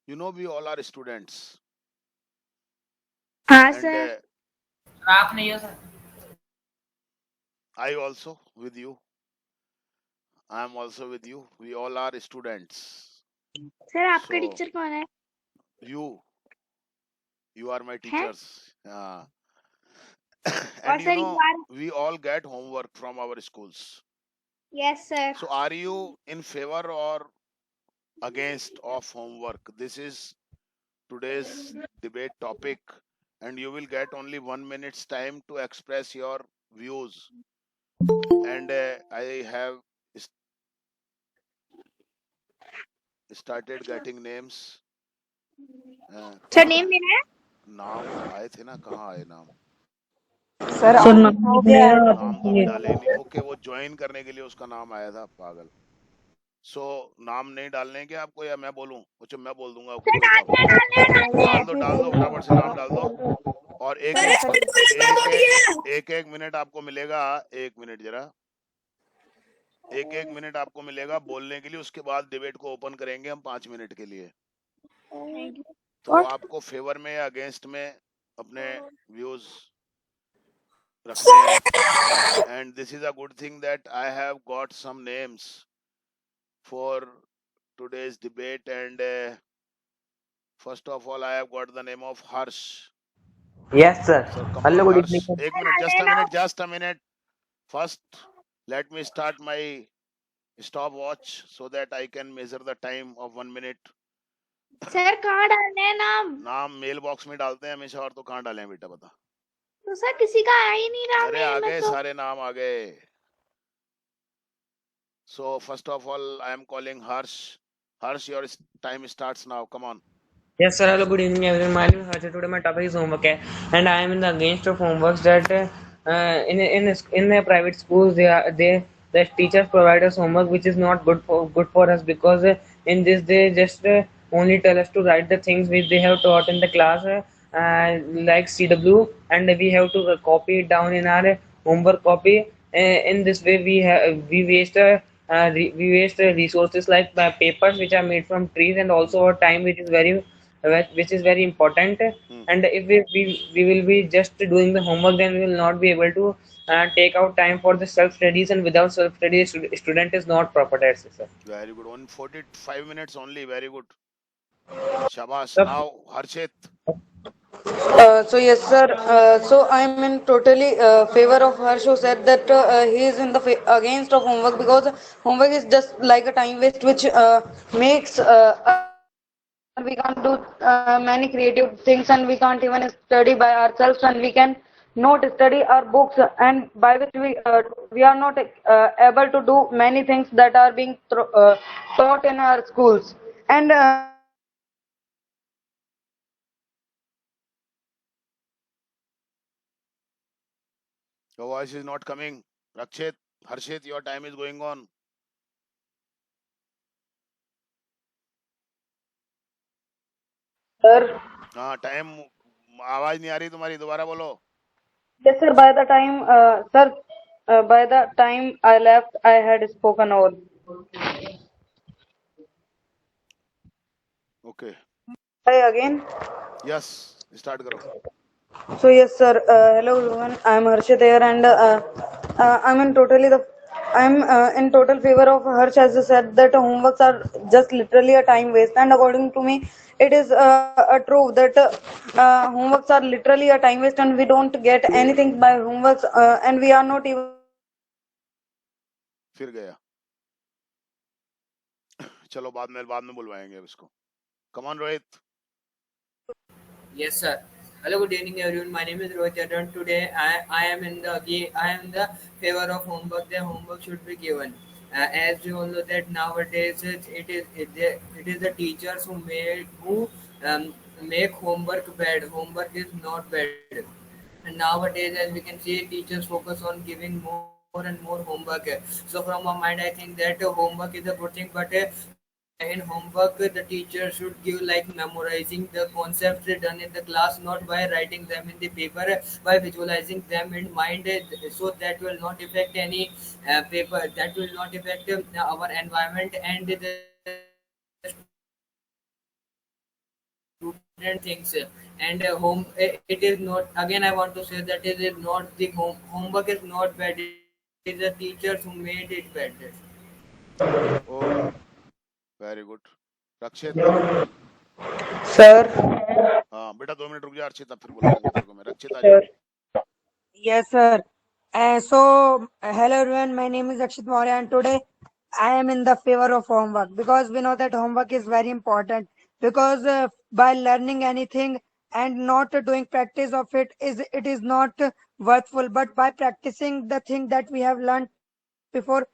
We all are students, हाँ and sir. आप नहीं हो sir. I also with you. I am also with you. We all are students. Sir आपका So teacher कौन है? you, you are my है? teachers. और And sir you are? we all get homework from our schools. Yes sir. So are you in favor or against of homework? This is today's debate topic, and you will get only 1 minute's time to express your views. And I have started getting names. Sir name देना है? नाम आए थे ना, कहाँ आए नाम? Sir sir out नाम हो लिखने गया का है। नाम तो अभी डाले ही नहीं। ओके, वो ज्वाइन करने के लिए उसका नाम आया था, पागल। सो नाम नहीं डालने के आपको, या मैं बोलूं? अच्छा, मैं बोल दूंगा। सर कोई डालने प्रॉब्लम? डालने डाल दो फटाफट से नाम डाल दो। और एक यस सर। एक मिनट आपको मिलेगा। एक मिनट जरा, एक मिनट आपको मिलेगा बोलने के लिए। उसके बाद डिबेट को ओपन करेंगे हम 5 मिनट के लिए। Thank you. तो आपको फेवर में या अगेंस्ट में अपने व्यूज रखने हैं। And this is a good thing that I have got some names for today's debate, and first of all I have got the name of Harsh. Yes sir. So come hello on, good Harsh. Evening. एक sir minute, डालने ना। just a minute. First, let me start my stopwatch so that I can measure the time of 1 minute. Sir कहाँ डालने हैं नाम? नाम mail box में डालते हैं हमेशा, और तो कहाँ डालें बेटा, बता। तो सर किसी का आ ही नहीं रहा अरे मेल आ में गए, तो। सारे नाम आ गए। So first of all I am calling Harsh. Harsh, your time starts now. Come on. Yes, sir. Hello, good evening, everyone. My name is Harshit. Today my topic is homework, and I am in the against of homeworks that in the private schools they the teachers provide us homework which is not good for us, because in this they just only tell us to write the things which they have taught in the class, like CW, and we have to copy it down in our homework copy. In this way we waste resources like papers which are made from trees, and also our time which is very important. And if we will be just doing the homework, then we will not be able to take out time for the self studies, and without self studies student is not proper. That's it, sir. Very good. 145 minutes only. Very good. Shabash. Sir, Now Harshit. So yes, sir. So I'm in totally favor of Harsh who said that he is in the against of homework, because homework is just like a time waste which makes we can't do many creative things, and we can't even study by ourselves, and we can not study our books, and by which we are not able to do many things that are being taught in our schools. And Your voice is not coming. Rakshit, Harshit, your time is going on. sir, हाँ, time. आवाज नहीं आ रही तुम्हारी, दोबारा बोलो। yes, sir. By the time I left, I had spoken all. Okay, Hi again. Yes, start करो। So yes, sir. Hello everyone. I am Harshit here, and I'm in total favor of Harsh, as I said that homeworks are just literally a time waste, and according to me, it is a truth that homeworks are literally a time waste, and we don't get anything by homeworks, and we are not even. फिर गया। चलो बाद में बुलवाएंगे अब इसको। Come on Rohit. yes, sir. Hello, good evening, everyone. My name is Rohit Jadon. Today, I am I am in the favor of homework. The homework should be given. As we all know that nowadays it is the teachers who make homework bad. Homework is not bad. And nowadays, as we can see, teachers focus on giving more and more homework. So from my mind, I think that homework is a good thing, but in homework the teacher should give like memorizing the concepts done in the class, not by writing them in the paper, by visualizing them in mind, so that will not affect any paper, that will not affect our environment, and the things. And it is not, again I want to say that it is not the homework is not bad, it is the teachers who made it better. Oh, very good. Rakshit Sir. हाँ बेटा 2 minute रुक जा अर्चित अब फिर बुलाऊंगा तेरे को मैं रक्षित आ जा Yes, sir. Hello everyone. My name is Akshit Maurya, and today I am in the favor of homework because we know that homework is very important. Because by learning anything and not doing practice of it is not worthful. But by practicing the thing that we have learned before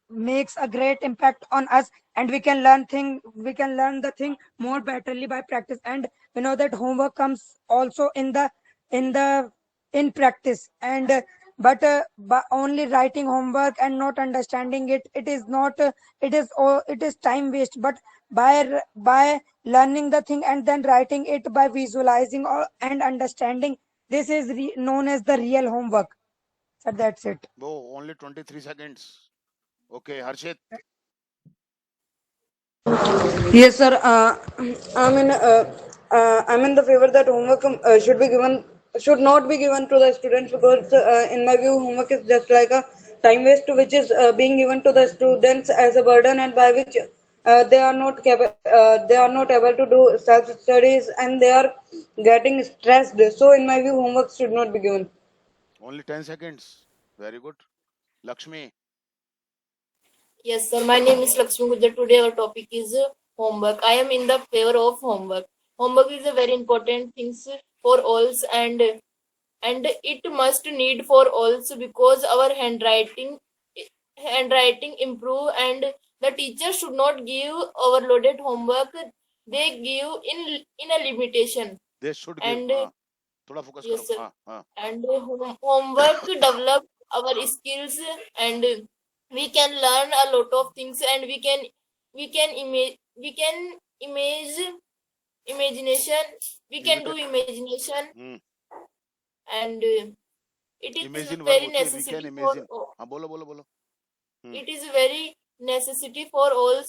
makes a great impact on us, and we can learn the thing more betterly by practice. And we know that homework comes also in the in practice, and by only writing homework and not understanding it is not it is time waste. But by learning the thing and then writing it by visualizing and understanding, this is known as the real homework. So that's it. वो only 23 seconds. Okay, Harshit Yes, sir. I'm in the favor that homework should not be given to the students, because in my view homework is just like a time waste which is being given to the students as a burden, and by which they are not able to do self studies, and they are getting stressed. So in my view homework should not be given. only 10 seconds. Very good. Lakshmi Yes, sir. My name is Lakshmi Gujjar. Today our topic is homework. I am in the favor of homework. Homework is a very important thing for all, and it must need for all, because our handwriting improve, and the teacher should not give overloaded homework. They give in a limitation. they should give And हाँ थोड़ा focus yes, करो sir. हाँ हाँ And homework develop our skills, and we can learn a lot of things, and we can image imagination, we can do imagination, hmm and it is imagine verb very होती है we can necessity imagine for हाँ बोलो बोलो बोलो it is very necessity for all.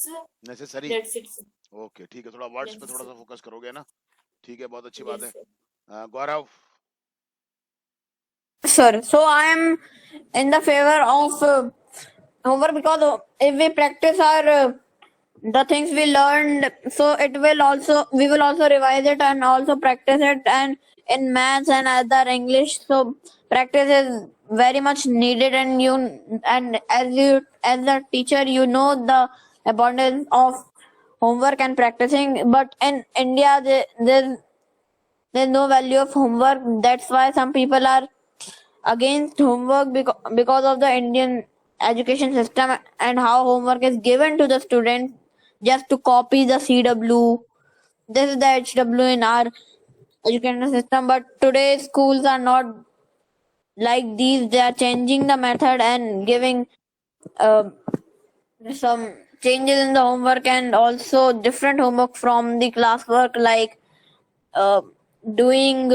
necessary That's it, sir. Okay ठीक है थोड़ा words Yes, पे थोड़ा sir. सा फोकस करोगे ना ठीक है बहुत अच्छी बात Yes, है sir. Gaurav Sir, so I am in the favor of homework, because if we practice our the things we learned, so we will also revise it and also practice it, and in maths and other English. So practice is very much needed, and as a teacher you know the abundance of homework and practicing. But in India there's no value of homework. That's why some people are against homework, because of the Indian education system and how homework is given to the student just to copy the CW. This is the HW in our education system. But today's schools are not like these. They are changing the method and giving some changes in the homework, and also different homework from the classwork, like uh, doing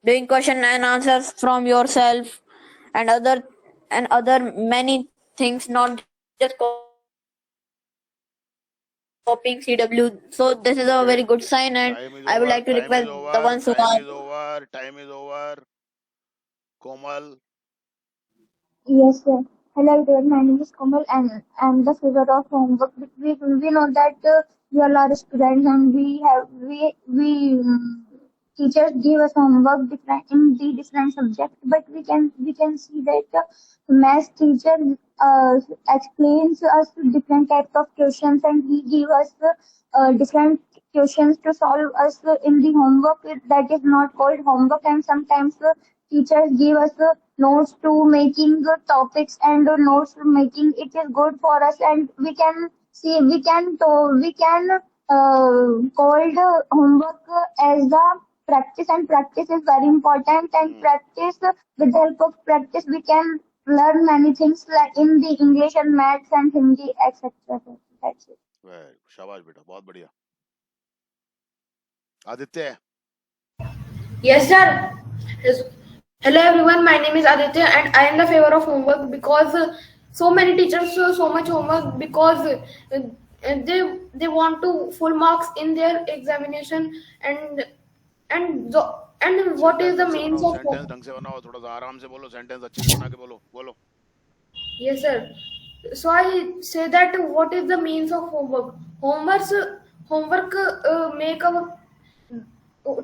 doing question and answers from yourself, and other many things, not just copying CW. So this is a Okay. very good sign, and time is I would over like to time request is over the ones who time are is over time is over Komal Yes, sir. Hello, everyone. My name is Komal, and I'm the favor of homework. We know that we all are students, and we teachers give us homework different in the different subjects. But we can see that the math teacher uh, explains us different types of questions, and he give us different questions to solve us in the homework. That is not called homework, and sometimes teachers give us notes to making the topics, and notes to making it is good for us, and we can see we can call the homework as the practice, and practice is very important, and practice with the help of practice we can learn many things like in the English and maths and Hindi, etc. That's it. Very शाबाश बेटा बहुत बढ़िया Aditya Yes, sir. Yes. Hello, everyone. My name is Aditya, and I am the favor of homework because so many teachers so much homework because they want to full marks in their examination, and and what is sentence the ढंग से means बनाओ, of sentence ढंग से बनाओ, थोड़ा सा आराम से बोलो, सेंटेंस अच्छे से बना के बोलो, बोलो। yes sir. So I say that what is the means of homework? Homework make our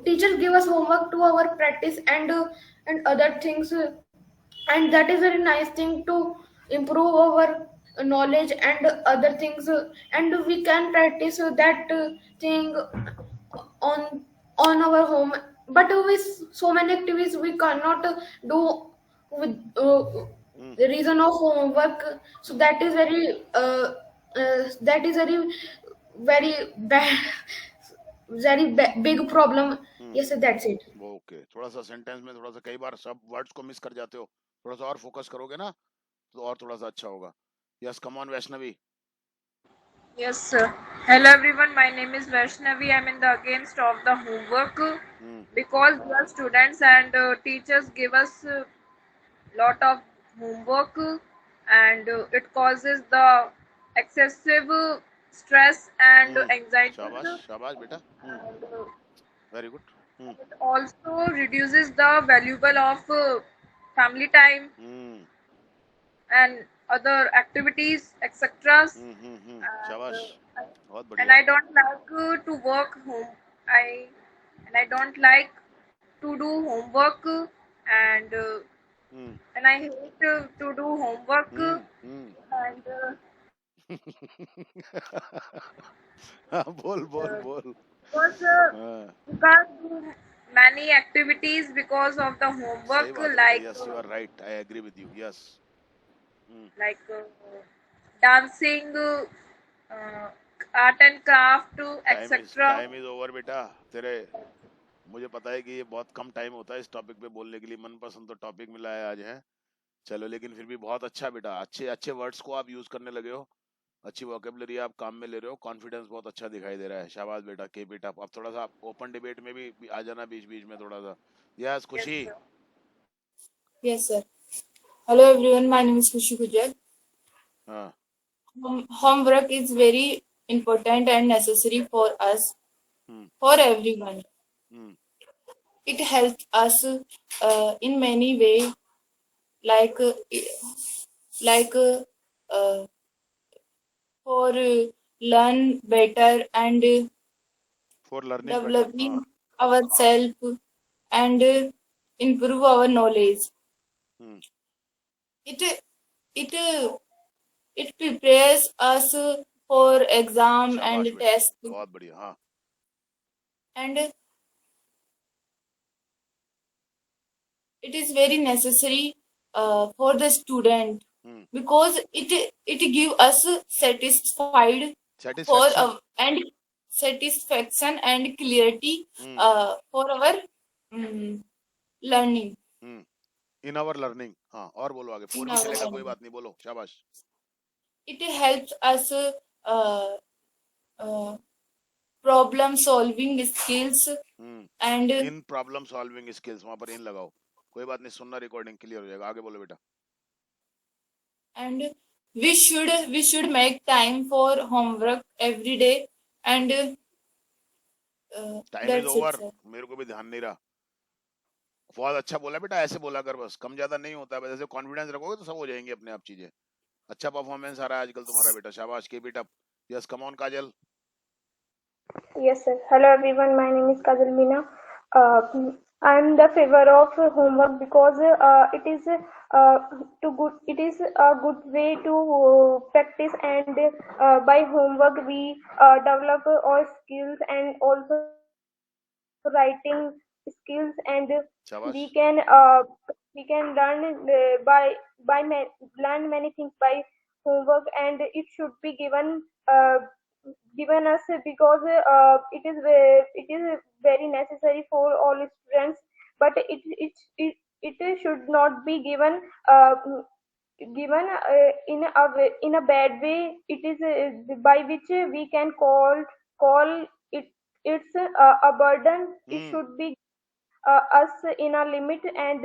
teachers give us homework to our practice and other things, and that is very nice thing to improve our knowledge and other things, and we can practice that thing on our home, but with so many activities we cannot do with hmm, the reason of homework. So that is very very bad big problem. Yes sir, that's it. Okay, थोड़ा सा sentence में थोड़ा सा कई बार सब words को miss कर जाते हो, थोड़ा सा और फोकस करोगे ना तो और थोड़ा सा अच्छा होगा। Yes, come on Vaishnavi. Yes, sir. Hello everyone, my name is Vaishnavi. I'm in the against of the homework because we are students and teachers give us lot of homework and it causes the excessive stress and anxiety. शाबाश शाबाश बेटा, And very good. it also reduces the valuable of family time and other activities, etc. शाबाश, बहुत And बढ़िया। I don't like to work home. I don't like to do homework and I hate to do homework and हाँ, बोल बोल बोल। because हाँ, you can't do many activities because of the सही homework बात है बेटा, like yes you are right, I agree with you, yes. like dancing, art and craft, etc. Time is over बेटा तेरे। मुझे पता है कि ये बहुत कम टाइम होता है इस टॉपिक पे बोलने के लिए, मनपसंद तो टॉपिक मिला है आज है, चलो, लेकिन फिर भी बहुत अच्छा बेटा, अच्छे अच्छे वर्ड्स को आप यूज करने लगे हो, अच्छी वोकेबलरी आप काम में ले रहे हो, कॉन्फिडेंस बहुत अच्छा दिखाई दे रहा है, शाबाश बेटा, कीप इट अप। अब थोड़ा सा ओपन डिबेट में भी आ जाना बीच बीच में थोड़ा सा। यस खुशी। Yes, sir. Hello everyone, my name is Khushi Gujjar. हाँ, Homework is very important and necessary for us, for everyone. It helps us in many ways, like like for learn better and for learning better, developing ourselves and improve our knowledge. It it it prepares us for exam शाबाश and बेटा, test, बहुत बढ़िया। हाँ, and it is very necessary for the student because it give us satisfied for satisfaction, and satisfaction and clarity for our learning in our learning. हाँ, और बोलो आगे, phone in भी our चलेगा, कोई learning. बात नहीं, बोलो, शाबाश। It helps us uh, problem solving skills and in problem solving skills, वहां पर इन लगाओ, कोई बात नहीं, सुनना, रिकॉर्डिंग क्लियर हो जाएगा, आगे बोलो बेटा। and we should make time for homework every day and time is that's it, over, sir. मेरे को भी ध्यान नहीं रहा। बहुत अच्छा बोला बेटा, ऐसे बोला कर, बस कम ज्यादा नहीं होता है, ऐसे कॉन्फिडेंस रखोगे तो सब हो जाएंगे अपने आप चीजें। अच्छा परफॉर्मेंस आ रहा है आजकल तुम्हारा बेटा, शाबाश, keep it up. Yes, come on Kajal. Yes, sir. Hello, everyone. My name is Kajal Meena. I'm the favor of homework because it is a good way to practice, and by homework we develop our skills and also writing skills, and शाबाश, we can learn learn many things by homework, and it should be given us because it is very necessary for all students, but it should not be given in a bad way. It is by which we can call it it's a burden. It should be us in a limit, and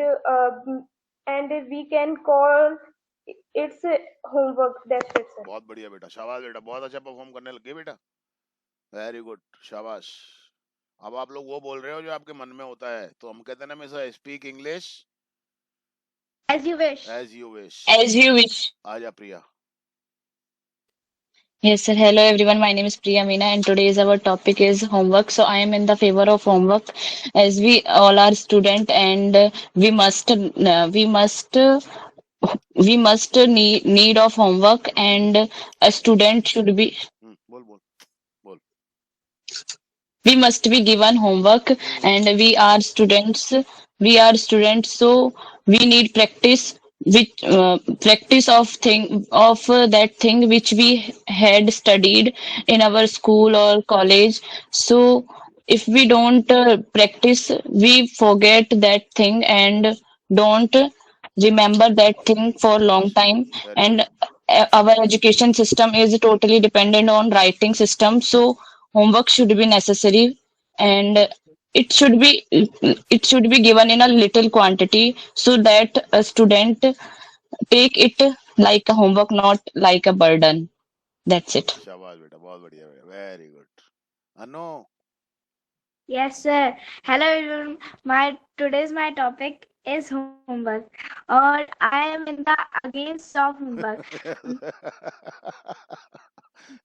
we can call it's homework. That's it, sir. बहुत बढ़िया बेटा, शाबाश बेटा, बहुत अच्छा perform करने लगे बेटा, वेरी गुड, शाबाश। अब आप लोग वो बोल रहे हो जो आपके मन में होता है, तो हम कहते हैं ना हमेशा speak English As you wish. As you wish. As you wish. आजा प्रिया। Yes, sir. Hello, everyone. My name is Priya Meena, and today's our topic is homework. So I am in the favor of homework, as we all are student, and we must need of homework, and a student should be. बोल बोल बोल। We must be given homework, and we are students, so we need practice, which practice of that thing which we had studied in our school or college. So if we don't practice, we forget that thing and don't remember that thing for a long time. And our education system is totally dependent on writing system, so homework should be necessary, and it should be given in a little quantity, so that a student take it like a homework, not like a burden. That's it. शाबाश बेटा, बहुत बढ़िया बेटा, very good. Anu. Yes, sir. Hello, everyone. Today's my topic is homework, or I am in the against of homework.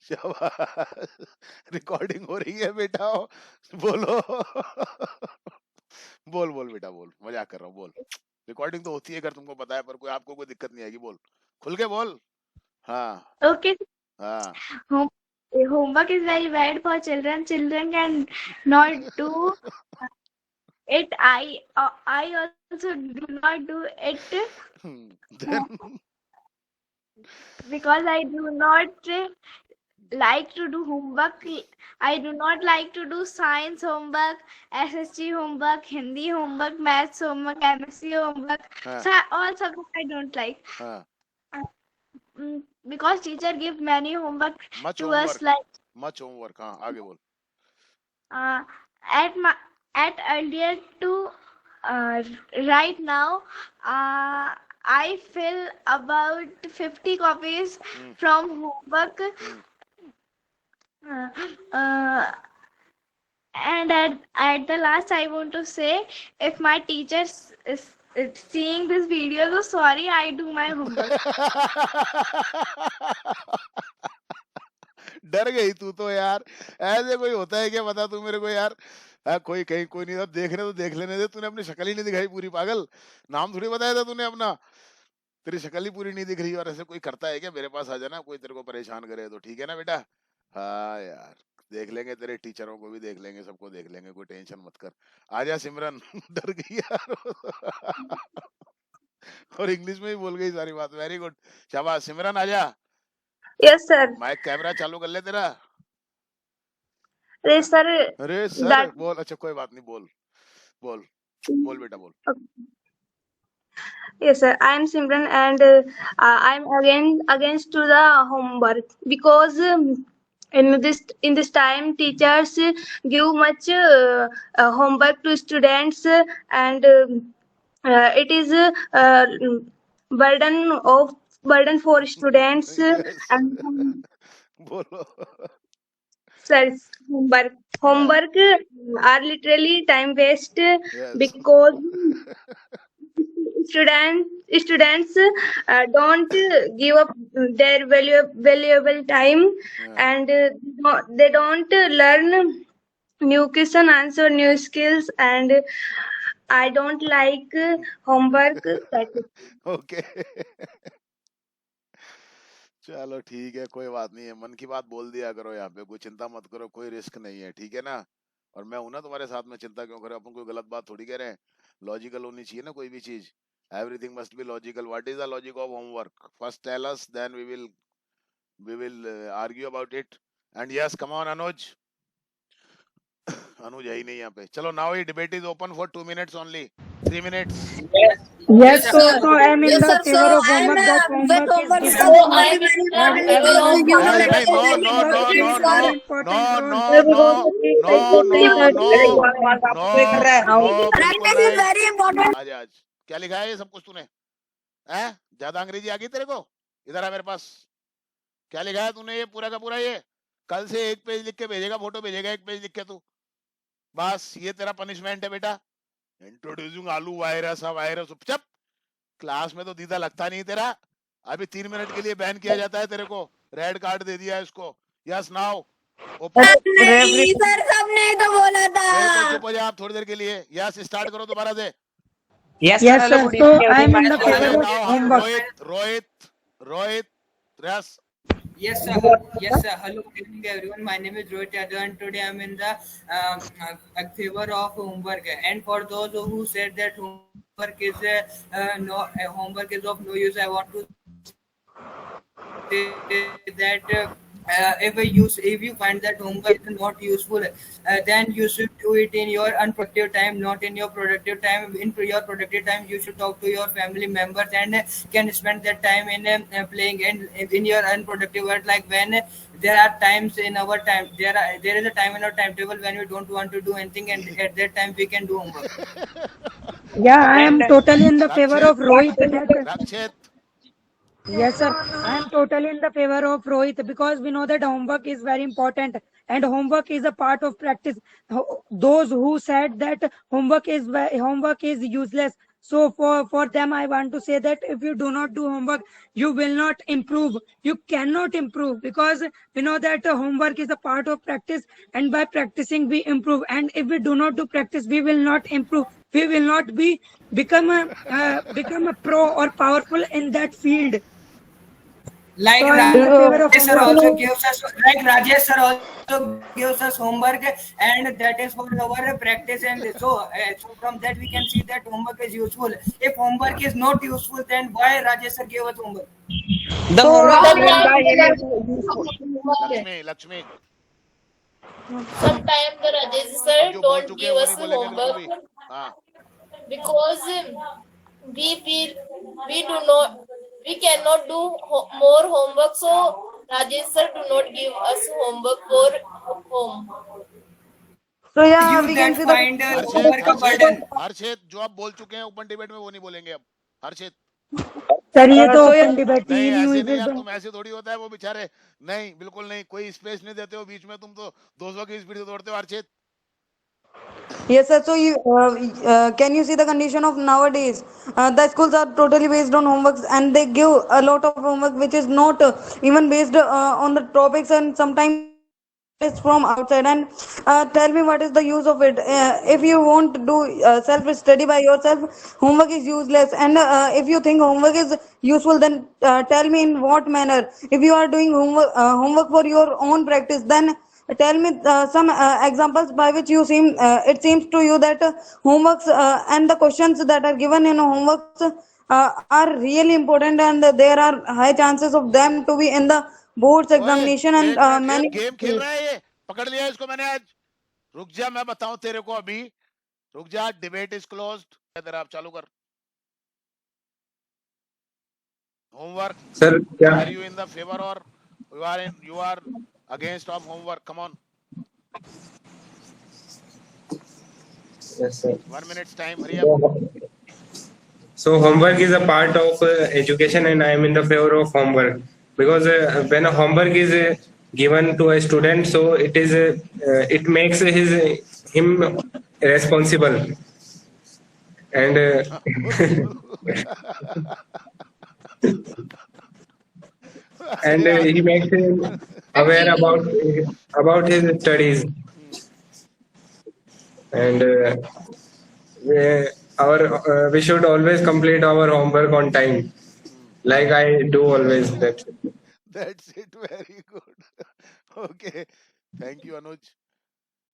शाबाश, recording हो रही है बेटा, बोलो। बोल बोल बेटा बोल, मजाक कर रहा हूँ, बोल। रिकॉर्डिंग तो होती है अगर तुमको पता है, पर कोई आपको कोई दिक्कत नहीं आएगी, बोल खुल के बोल। हाँ Okay. हाँ। Homework is very bad for children. Children can not do it. I also do not do it Then because I do not like to do homework. I do not like to do science homework, SST homework, Hindi homework, maths homework, MSc homework. हाँ So all subjects I don't like. हाँ, Because teacher give many homework much to us homework, like much homework. हाँ आगे बोल। at earlier to right now I fill about 50 copies from homework and at the last I want to say, if my teachers is seeing this video, so sorry, I do my homework. डर गई तू तो यार, ऐसे कोई होता है क्या, बता तू मेरे को यार। कोई कहीं कोई नहीं था, देख रहे तो देख लेने दे, तूने अपनी शक्ल ही नहीं दिखाई पूरी, पागल। नाम थोड़ी बताया था तूने अपना, तेरी शक्ल ही पूरी नहीं दिख रही। और ऐसे कोई करता है क्या, मेरे पास आ जाना, कोई तेरे को परेशान करे तो, ठीक है ना बेटा। हाँ यार, देख लेंगे, तेरे टीचरों को भी देख लेंगे, सबको देख लेंगे, कोई टेंशन मत कर। आजा सिमरन। डर गई यार। और इंग्लिश में ही बोल गई सारी बात, वेरी गुड, शाबाश सिमरन। आजा, Yes, sir. माइक कैमरा चालू कर ले तेरा। अरे सर, अरे सर that बोल, अच्छा कोई बात नहीं, बोल बोल बोल बेटा बोल। yes, sir. I am Simran, and I am against to the homework because in this time teachers give much homework to students, and it is burden for students Yes, and बोलो। sir, homework are literally time waste Yes. because students don't give up their valuable time, Yeah. and they don't learn new question, answer new skills, and I don't like homework. That's it. Okay. चलो ठीक है, कोई बात नहीं है, मन की बात बोल दिया करो यहाँ पे, कोई चिंता मत करो, कोई रिस्क नहीं है, ठीक है ना। और मैं हूं ना तुम्हारे साथ में, चिंता क्यों करो, अपन कोई गलत बात थोड़ी कह रहे हैं। लॉजिकल होनी चाहिए ना कोई भी चीज, everything must be logical. What is the logic of homework, first tell us, then we will argue about it. And yes, come on Anuj. Anuj है ही नहीं यहाँ पे। चलो, नाउ ये debate is open for 2 minutes only, 3 minutes। Yes, so I am in the favor of homework. That homework is So different. I am in the And favor everyone of you know अरे that नहीं, no no no no no no no no no no no no. Practice is very important. आज आज क्या लिखा है ये सब कुछ तूने, हैं? ज्यादा अंग्रेजी आ गई तेरे को? इधर आ मेरे पास। क्या लिखा है तूने? ये पूरा का पूरा ये कल से एक पेज लिख के भेजेगा, फोटो भेजेगा एक पेज लिख के तू। बस ये तेरा पनिशमेंट है बेटा। इंट्रोड्यूसिंग आलू वायरस वायरस चुप। क्लास में तो दीदा लगता नहीं तेरा। अभी 3 मिनट के लिए बैन किया जाता है तेरे को। रेड कार्ड दे दिया इसको। यस नाउ नहीं सर, सबने तो बोला था। बिल्कुल चुप हो जाए आप थोड़ी देर के लिए। यस स्टार्ट करो दोबारा से। Yes, sir. So I am in the favor of homework. Rohit yes. Yes, sir. Yes, sir. Hello, good evening, everyone. My name is Rohit Yadav, and today I'm in the favor of homework. And for those who said that homework is homework is of no use, I want to say that if you find that homework is not useful, then you should do it in your unproductive time, not in your productive time. In your productive time, you should talk to your family members and can spend that time in playing. And in your unproductive work, like when there are times in our time, there is a time in our timetable when we don't want to do anything, and at that time we can do homework. Yeah, I am totally in the favor of Rohit. Rakshit. Yes, sir. I am totally in the favor of Rohit because we know that homework is very important and homework is a part of practice. Those who said that homework is useless. So for them, I want to say that if you do not do homework, you will not improve. You cannot improve because we know that homework is a part of practice, and by practicing we improve. And if we do not do practice, we will not improve. We will not become a pro or powerful in that field. Like So I am in the favor of Rajesh sir homework. also gives us, like Rajesh sir also gives us homework, and that is for our practice. And so from that we can see that homework is useful. If homework is not useful, then why Rajesh sir gave us homework? The homework given by him is Lakshmi. Sometimes the Rajesh sir don't give us homework because we cannot do more homework, so Rajesh sir do not give us homework for home. So yeah, You we can then see find the homework a burden. हर्षित जो आप बोल चुके हैं open debate में वो नहीं बोलेंगे अब। हर्षित सर ये तो so ओपन डिबेट ही नहीं नहीं हुई ऐसे नहीं फिर यार, तो। तुम ऐसे थोड़ी होता है वो बेचारे। नहीं बिल्कुल नहीं, कोई स्पेस नहीं देते हो बीच में। तुम तो 200 की स्पीड से दौड़ते हो हर्षित। Yes, sir. So can you see the condition of nowadays? The schools are totally based on homeworks, and they give a lot of homework which is not even based on the topics, and sometimes it's from outside. And tell me, what is the use of it? If you want to do self study by yourself, homework is useless. And if you think homework is useful, then tell me in what manner. If you are doing homework for your own practice, then tell me some examples by which it seems to you that homeworks and the questions that are given in homeworks are really important, and there are high chances of them to be in the boards ओए examination and एक minute, ये many. Game खेल रहा है ये। पकड़ लिया इसको मैंने आज। रुक जा, मैं बताऊं तेरे को अभी। रुक जा, डिबेट इज क्लोज्ड। इधर आप चालू कर। होमवर्क सर क्या are you in the favour और you are against of homework? Come on. Yes, sir. 1 minute's time. Hurry up. So homework is a part of education, and I am in the favor of homework because when a homework is given to a student, so it makes him responsible, and and he makes him aware about his studies, and we should always complete our homework on time, like I do always. That's it. Very good. Okay. Thank you, Anuj.